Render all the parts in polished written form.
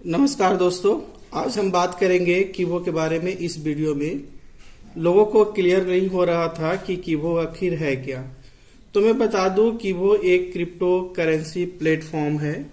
नमस्कार दोस्तों, आज हम बात करेंगे कीवो के बारे में। इस वीडियो में लोगों को क्लियर नहीं हो रहा था कि कीवो आखिर है क्या। तो मैं बता दूं, कीवो एक क्रिप्टो करेंसी प्लेटफॉर्म है।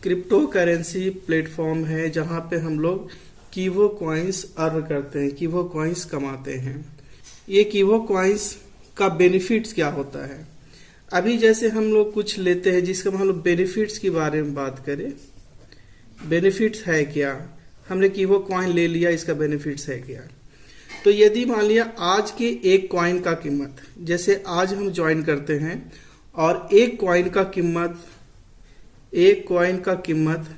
क्रिप्टो करेंसी प्लेटफॉर्म है जहां पे हम लोग कीवो कॉइन्स अर्न करते हैं, कीवो कॉइन्स कमाते हैं। ये कीवो कॉइन्स का बेनिफिट्स क्या होता है। अभी जैसे हम लोग कुछ लेते हैं जिसका हम लोग बेनिफिट्स के बारे में बात करें, बेनिफिट्स है क्या। हमने कीवो कॉइन ले लिया, इसका बेनिफिट्स है क्या। तो यदि मान लिया आज के एक कॉइन का कीमत, जैसे आज हम ज्वाइन करते हैं और एक कॉइन का कीमत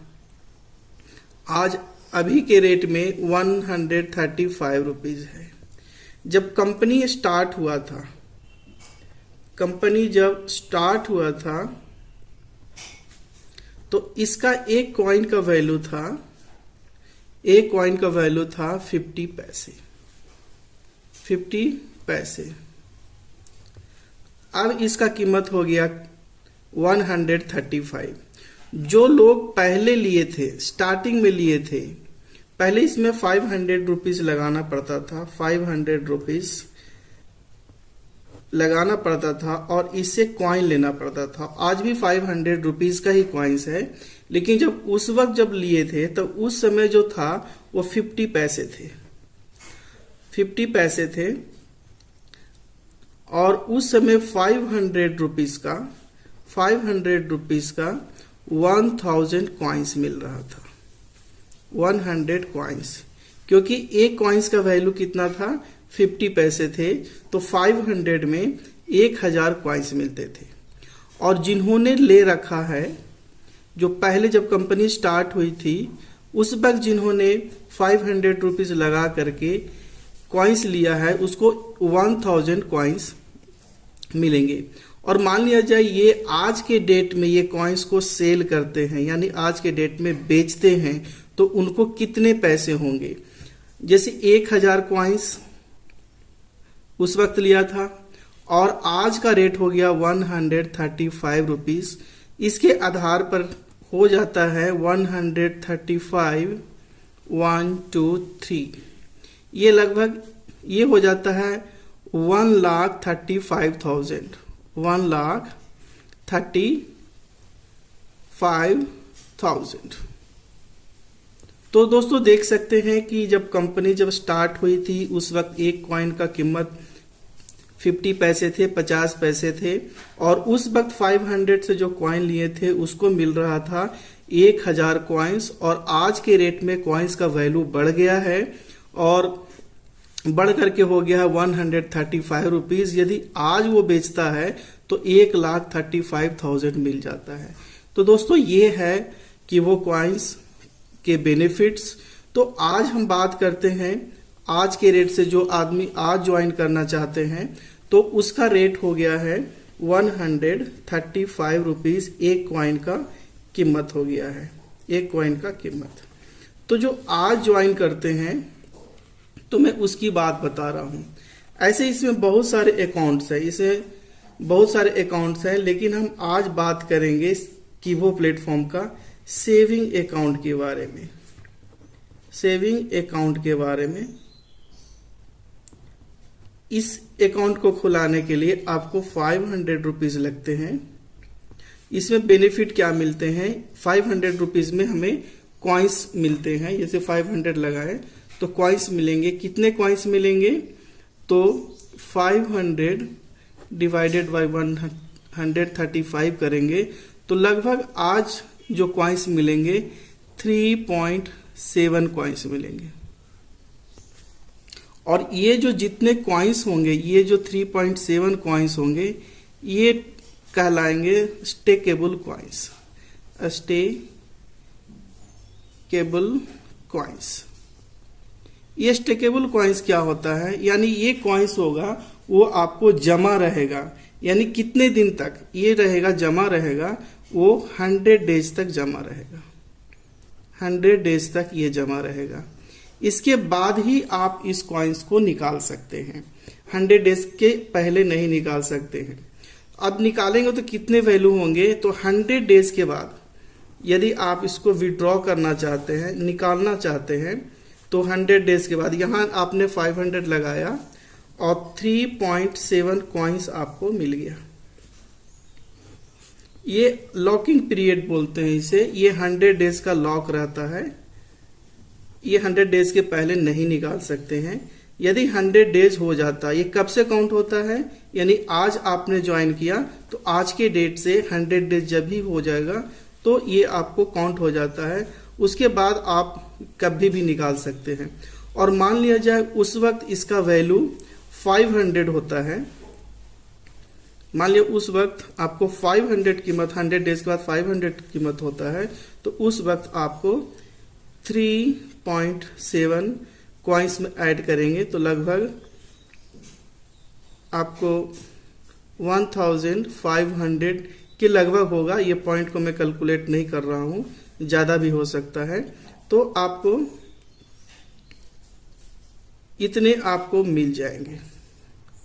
आज अभी के रेट में 135 रुपीज है। जब कंपनी जब स्टार्ट हुआ था तो इसका एक कॉइन का वैल्यू था 50 पैसे। अब इसका कीमत हो गया 135। जो लोग पहले लिए थे, स्टार्टिंग में लिए थे, पहले इसमें 500 रुपीज लगाना पड़ता था, 500 रुपीज लगाना पड़ता था और इससे कॉइन लेना पड़ता था। आज भी 500 रुपीज का ही कॉइन्स है, लेकिन जब उस वक्त जब लिए थे तो उस समय जो था वो 50 पैसे थे। और उस समय 500 रुपीज का 1000 कॉइन्स मिल रहा था। 100 कॉइन्स, क्योंकि एक कॉइन्स का वैल्यू कितना था, 50 पैसे थे, तो 500 में 1000 कॉइन्स मिलते थे। और जिन्होंने ले रखा है, जो पहले जब कंपनी स्टार्ट हुई थी उस वक्त जिन्होंने 500 रुपीज लगा करके कॉइन्स लिया है, उसको 1000 कॉइन्स मिलेंगे। और मान लिया जाए ये आज के डेट में ये कॉइन्स को सेल करते हैं, यानी आज के डेट में बेचते हैं, तो उनको कितने पैसे होंगे। जैसे 1000 कॉइन्स उस वक्त लिया था और आज का रेट हो गया 135 रुपीज। इसके आधार पर हो जाता है 135 1 2 3, ये लगभग ये हो जाता है 1,35,000। 1,35,000। तो दोस्तों देख सकते हैं कि जब कंपनी स्टार्ट हुई थी उस वक्त एक कॉइन का कीमत 50 पैसे थे, 50 पैसे थे, और उस वक्त 500 से जो कॉइन लिए थे उसको मिल रहा था 1000 कॉइन्स। और आज के रेट में कॉइन्स का वैल्यू बढ़ गया है और बढ़ करके हो गया है 135 रुपीज। यदि आज वो बेचता है तो 1,35,000 मिल जाता है। तो दोस्तों ये है कि वो कॉइन्स के बेनिफिट्स। तो आज हम बात करते हैं आज के रेट से, जो आदमी आज ज्वाइन करना चाहते हैं तो उसका रेट हो गया है 135 रुपीज। एक कॉइन का कीमत हो गया है, एक कॉइन का कीमत। तो जो आज ज्वाइन करते हैं तो मैं उसकी बात बता रहा हूं। ऐसे इसमें बहुत सारे अकाउंट्स हैं, लेकिन हम आज बात करेंगे कीवो प्लेटफॉर्म का सेविंग अकाउंट के बारे में। इस अकाउंट को खुलाने के लिए आपको 500 रुपीज लगते हैं। इसमें बेनिफिट क्या मिलते हैं, 500 रुपीज में हमें कॉइन्स मिलते हैं। जैसे 500 लगाए तो कॉइन्स मिलेंगे। कितने कॉइन्स मिलेंगे, तो 500 डिवाइडेड बाय 135 करेंगे तो लगभग आज जो कॉइन्स मिलेंगे 3.7 कॉइन्स मिलेंगे। और ये जो जितने कॉइन्स होंगे, ये जो 3.7 कॉइन्स होंगे, ये कहलाएंगे स्टेकेबल कॉइन्स। ये स्टेकेबल कॉइन्स क्या होता है, यानी ये कॉइन्स होगा वो आपको जमा रहेगा, यानी कितने दिन तक ये रहेगा, जमा रहेगा, वो 100 डेज तक जमा रहेगा। 100 डेज तक ये जमा रहेगा। इसके बाद ही आप इस कॉइन्स को निकाल सकते हैं, 100 डेज के पहले नहीं निकाल सकते हैं। अब निकालेंगे तो कितने वैल्यू होंगे, तो 100 डेज के बाद यदि आप इसको विड्रॉ करना चाहते हैं, निकालना चाहते हैं, तो 100 डेज के बाद यहाँ आपने 500 लगाया और 3.7 कॉइन्स आपको मिल गया। ये लॉकिंग पीरियड बोलते हैं इसे। ये 100 डेज का लॉक रहता है। ये 100 डेज के पहले नहीं निकाल सकते हैं। यदि 100 डेज हो जाता, ये कब से काउंट होता है, यानी आज आपने ज्वाइन किया तो आज के डेट से 100 डेज जब भी हो जाएगा तो ये आपको काउंट हो जाता है। उसके बाद आप कभी भी निकाल सकते हैं। और मान लिया जाए उस वक्त इसका वैल्यू 500 होता है। मान लिया उस वक्त आपको 500 कीमत, 100 डेज के बाद 500 कीमत होता है, तो उस वक्त आपको 3.7 कॉइन्स में ऐड करेंगे तो लगभग आपको 1500 के लगभग होगा। ये पॉइंट को मैं कैलकुलेट नहीं कर रहा हूं, ज्यादा भी हो सकता है। तो आपको इतने आपको मिल जाएंगे।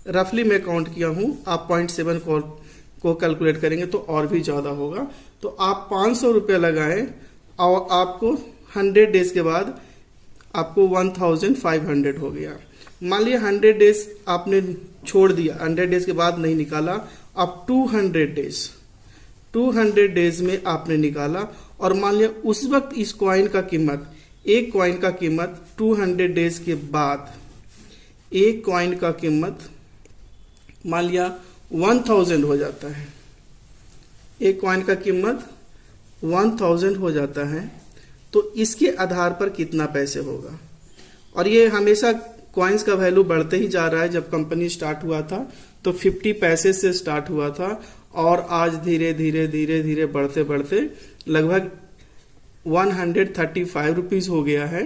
रफली मैं काउंट किया हूं, आप 0.7 को कैलकुलेट करेंगे तो और भी ज्यादा होगा। तो आप 500 रुपये लगाएं और आपको 100 डेज के बाद आपको 1500 हो गया। मान लिया 100 डेज आपने छोड़ दिया, 100 डेज के बाद नहीं निकाला, अब 200 डेज में आपने निकाला। और मान लिया उस वक्त इस कॉइन का कीमत, एक कॉइन का कीमत 200 डेज के बाद, एक कॉइन का कीमत मान लिया 1000 हो जाता है। एक कॉइन का कीमत 1000 हो जाता है, तो इसके आधार पर कितना पैसे होगा। और ये हमेशा कॉइन्स का वैल्यू बढ़ते ही जा रहा है। जब कंपनी स्टार्ट हुआ था तो 50 पैसे से स्टार्ट हुआ था और आज धीरे धीरे धीरे धीरे बढ़ते बढ़ते लगभग 135 रुपीज हो गया है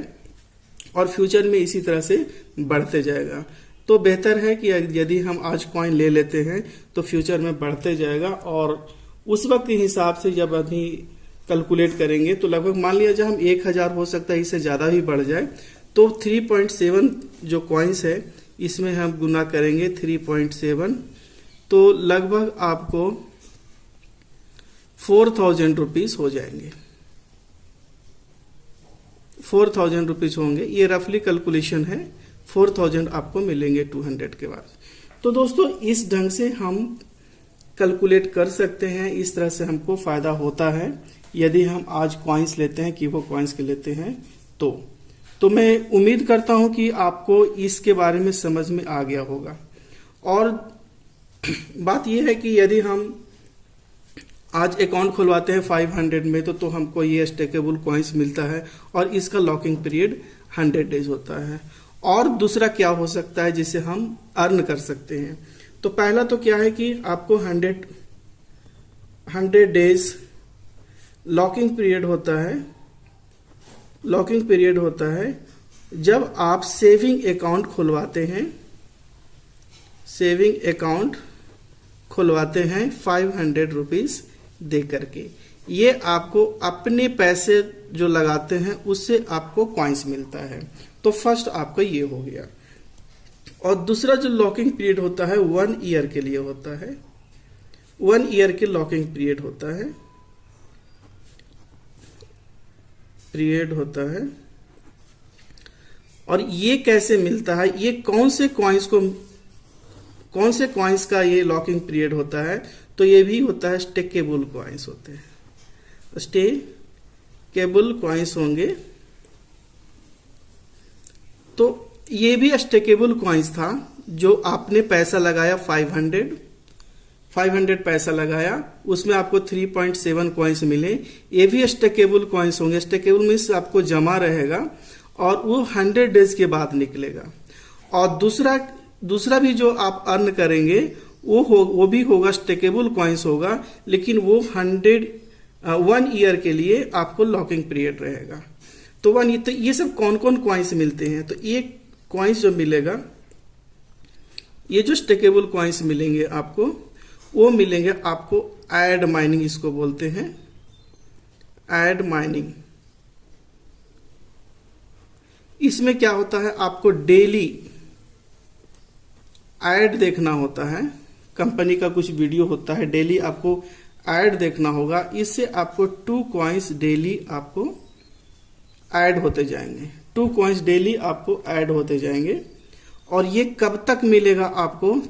और फ्यूचर में इसी तरह से बढ़ते जाएगा। तो बेहतर है कि यदि हम आज कॉइन ले लेते हैं तो फ्यूचर में बढ़ते जाएगा। और उस वक्त के हिसाब से जब अभी कैलकुलेट करेंगे तो लगभग मान लिया जाए हम 1000 हो सकता है, इससे ज़्यादा भी बढ़ जाए। तो 3.7 जो कॉइन्स है इसमें हम गुना करेंगे 3.7, तो लगभग आपको 4000 रुपीज हो जाएंगे। 4000 रुपीज होंगे। ये रफली कैलकुलेशन है। 4000 आपको मिलेंगे 200 के बाद। तो दोस्तों इस ढंग से हम कैलकुलेट कर सकते हैं। इस तरह से हमको फायदा होता है यदि हम आज कॉइन्स लेते हैं, कीवो कॉइन्स के लेते हैं। तो मैं उम्मीद करता हूं कि आपको इसके बारे में समझ में आ गया होगा। और बात यह है कि यदि हम आज अकाउंट खुलवाते हैं 500 में तो हमको ये स्टेकेबल कॉइन्स मिलता है और इसका लॉकिंग पीरियड 100 डेज होता है। और दूसरा क्या हो सकता है जिसे हम अर्न कर सकते हैं। तो पहला तो क्या है कि आपको 100 डेज लॉकिंग पीरियड होता है। लॉकिंग पीरियड होता है जब आप सेविंग अकाउंट खुलवाते हैं। सेविंग अकाउंट खुलवाते हैं 500 रुपीज दे करके। ये आपको अपने पैसे जो लगाते हैं उससे आपको कॉइन्स मिलता है। तो फर्स्ट आपका ये हो गया। और दूसरा जो लॉकिंग पीरियड होता है 1 ईयर के लिए होता है। 1 ईयर के लॉकिंग पीरियड होता है। और ये कैसे मिलता है, ये कौन से कॉइन्स का ये लॉकिंग पीरियड होता है। तो ये भी होता है स्टेकेबल कॉइन्स होते हैं। स्टेकेबल कॉइन्स होंगे। तो ये भी स्टेकेबल कॉइन्स था जो आपने पैसा लगाया 500 पैसा लगाया, उसमें आपको 3.7 कॉइन्स मिले। ये भी स्टेकेबल कॉइन्स होंगे। स्टेकेबल मीन्स आपको जमा रहेगा और वो 100 डेज के बाद निकलेगा। और दूसरा भी जो आप अर्न करेंगे वो भी होगा, स्टेकेबल कॉइन्स होगा, लेकिन वो 1 ईयर के लिए आपको लॉकिंग पीरियड रहेगा। तो ये सब कौन कौन कॉइन्स मिलते हैं। तो ये कॉइन्स जो मिलेगा, ये जो स्टेकेबल कॉइन्स मिलेंगे आपको, वो मिलेंगे आपको ऐड माइनिंग, इसको बोलते हैं ऐड माइनिंग। इसमें क्या होता है, आपको डेली ऐड देखना होता है। कंपनी का कुछ वीडियो होता है, डेली आपको ऐड देखना होगा। इससे आपको 2 कॉइन्स डेली आपको ऐड होते जाएंगे, 2 कॉइन्स डेली आपको ऐड होते जाएंगे। और ये कब तक मिलेगा आपको?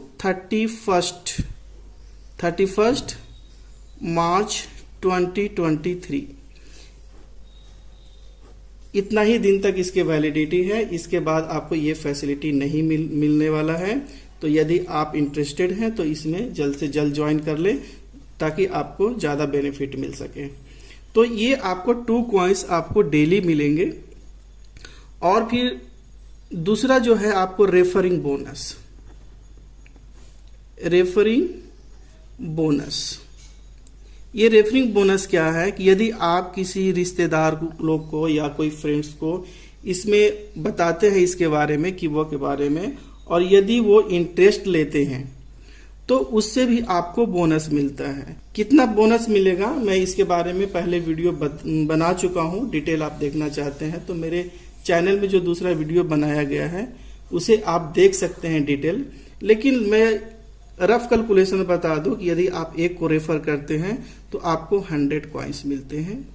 31 मार्च 2023, इतना ही दिन तक इसके वैलिडिटी है। इसके बाद आपको ये फैसिलिटी नहीं मिलने वाला है। तो यदि आप इंटरेस्टेड हैं तो इसमें जल्द से जल्द ज्वाइन कर लें ताकि आपको ज़्यादा बेनिफिट मिल सके। तो ये आपको 2 कॉइन्स आपको डेली मिलेंगे। और फिर दूसरा जो है आपको रेफरिंग बोनस। ये रेफरिंग बोनस क्या है कि यदि आप किसी रिश्तेदार लोग को या कोई फ्रेंड्स को इसमें बताते हैं इसके बारे में कि वो के बारे में, और यदि वो इंटरेस्ट लेते हैं तो उससे भी आपको बोनस मिलता है। कितना बोनस मिलेगा मैं इसके बारे में पहले वीडियो बना चुका हूँ। डिटेल आप देखना चाहते हैं तो मेरे चैनल में जो दूसरा वीडियो बनाया गया है उसे आप देख सकते हैं डिटेल। लेकिन मैं रफ कैलकुलेशन बता दूं कि यदि आप एक को रेफर करते हैं तो आपको 100 कॉइन्स मिलते हैं।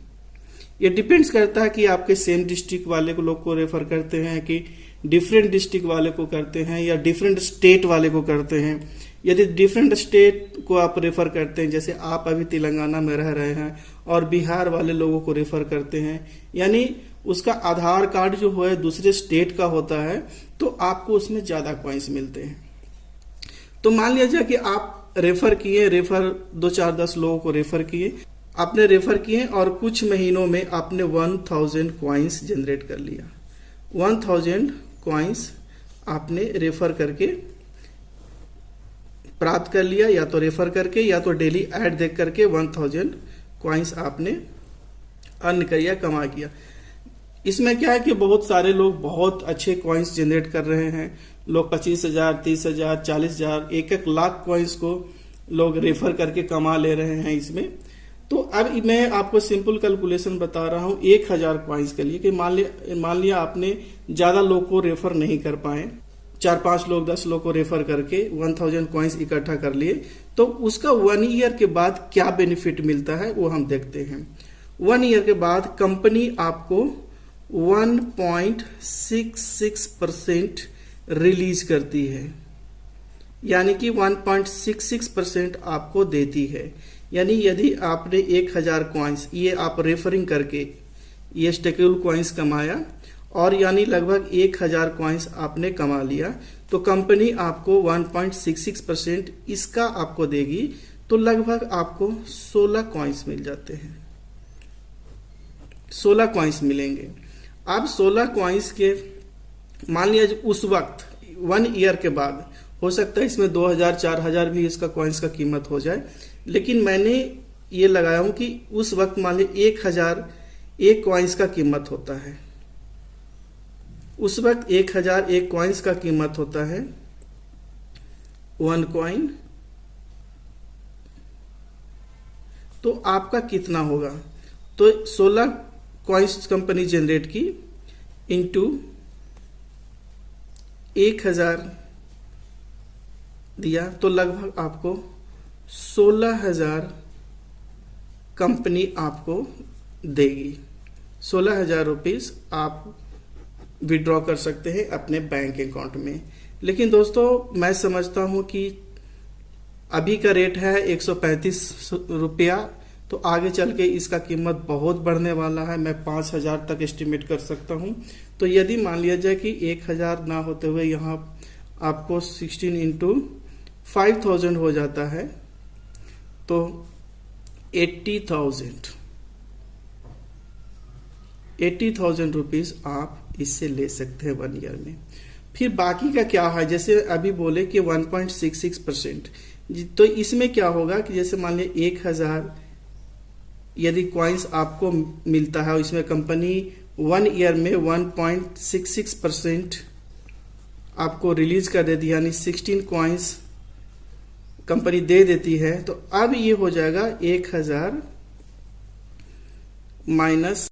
ये डिपेंड्स करता है कि आपके सेम डिस्ट्रिक्ट वाले को लोग को रेफर करते हैं कि डिफरेंट डिस्ट्रिक्ट वाले को करते हैं या डिफरेंट स्टेट वाले को करते हैं। यदि डिफरेंट स्टेट को आप रेफर करते हैं, जैसे आप अभी तेलंगाना में रह रहे हैं और बिहार वाले लोगों को रेफर करते हैं, यानी उसका आधार कार्ड जो है दूसरे स्टेट का होता है, तो आपको उसमें ज्यादा कॉइन्स मिलते हैं। तो मान लीजिए कि आप रेफर 2-4-10 लोगों को रेफर किए, आपने रेफर किए और कुछ महीनों में आपने 1000 कॉइन्स जनरेट कर लिया। 1000 कॉइन्स आपने रेफर करके प्राप्त कर लिया, या तो रेफर करके या तो डेली ऐड देख करके 1000 कॉइन्स आपने अर्न किया, कमा किया। इसमें क्या है कि बहुत सारे लोग बहुत अच्छे कॉइन्स जनरेट कर रहे हैं। लोग 25,000, 30,000, 40,000, 1-1 लाख कॉइन्स को लोग रेफर करके कमा ले रहे हैं इसमें। तो अब मैं आपको सिंपल कैलकुलेशन बता रहा हूं 1000 कॉइन्स के लिए कि मान लिया आपने ज्यादा लोग को रेफर नहीं कर पाए, 4-5 लोग 10 लोग को रेफर करके 1000 कॉइन्स इकट्ठा कर लिए, तो उसका 1 ईयर के बाद क्या बेनिफिट मिलता है वो हम देखते हैं। 1 ईयर के बाद कंपनी आपको 1.66% रिलीज करती है, यानी कि 1.66% आपको देती है। यानी यदि आपने 1000 कॉइन्स ये आप रेफरिंग करके ये स्टेबल कॉइन्स कमाया और यानी लगभग 1000 कॉइन्स आपने कमा लिया, तो कंपनी आपको 1.66% इसका आपको देगी, तो लगभग आपको 16 कॉइन्स मिल जाते हैं। 16 कॉइन्स मिलेंगे। अब 16 कॉइन्स के मान लिया उस वक्त 1 ईयर के बाद हो सकता है इसमें 2000-4000 भी इसका कॉइन्स का कीमत हो जाए, लेकिन मैंने ये लगाया हूं कि उस वक्त मान लीजिए 1000 एक कॉइन्स का कीमत होता है। उस वक्त 1000 एक कॉइन्स का कीमत होता है 1 कॉइन। तो आपका कितना होगा? तो 16 कॉइन्स कंपनी जनरेट की इंटू 1000 दिया, तो लगभग आपको 16,000 कंपनी आपको देगी। 16,000 रुपीज आप विड्रॉ कर सकते हैं अपने बैंक अकाउंट में। लेकिन दोस्तों मैं समझता हूं कि अभी का रेट है 135 रुपया, तो आगे चल के इसका कीमत बहुत बढ़ने वाला है। मैं 5,000 तक एस्टिमेट कर सकता हूं। तो यदि मान लिया जाए कि 1000 ना होते हुए यहाँ आपको 16 इंटू 5000 हो जाता है, तो 80,000 रुपीज आप इससे ले सकते हैं 1 ईयर में। फिर बाकी का क्या है, जैसे अभी बोले कि 1.66%, तो इसमें क्या होगा कि जैसे मान लीजिए 1000 यदि कॉइन्स आपको मिलता है और इसमें कंपनी 1 ईयर में 1.66% आपको रिलीज कर देती है, यानी 16 कॉइन्स कंपनी दे देती है, तो अब ये हो जाएगा 1000 माइनस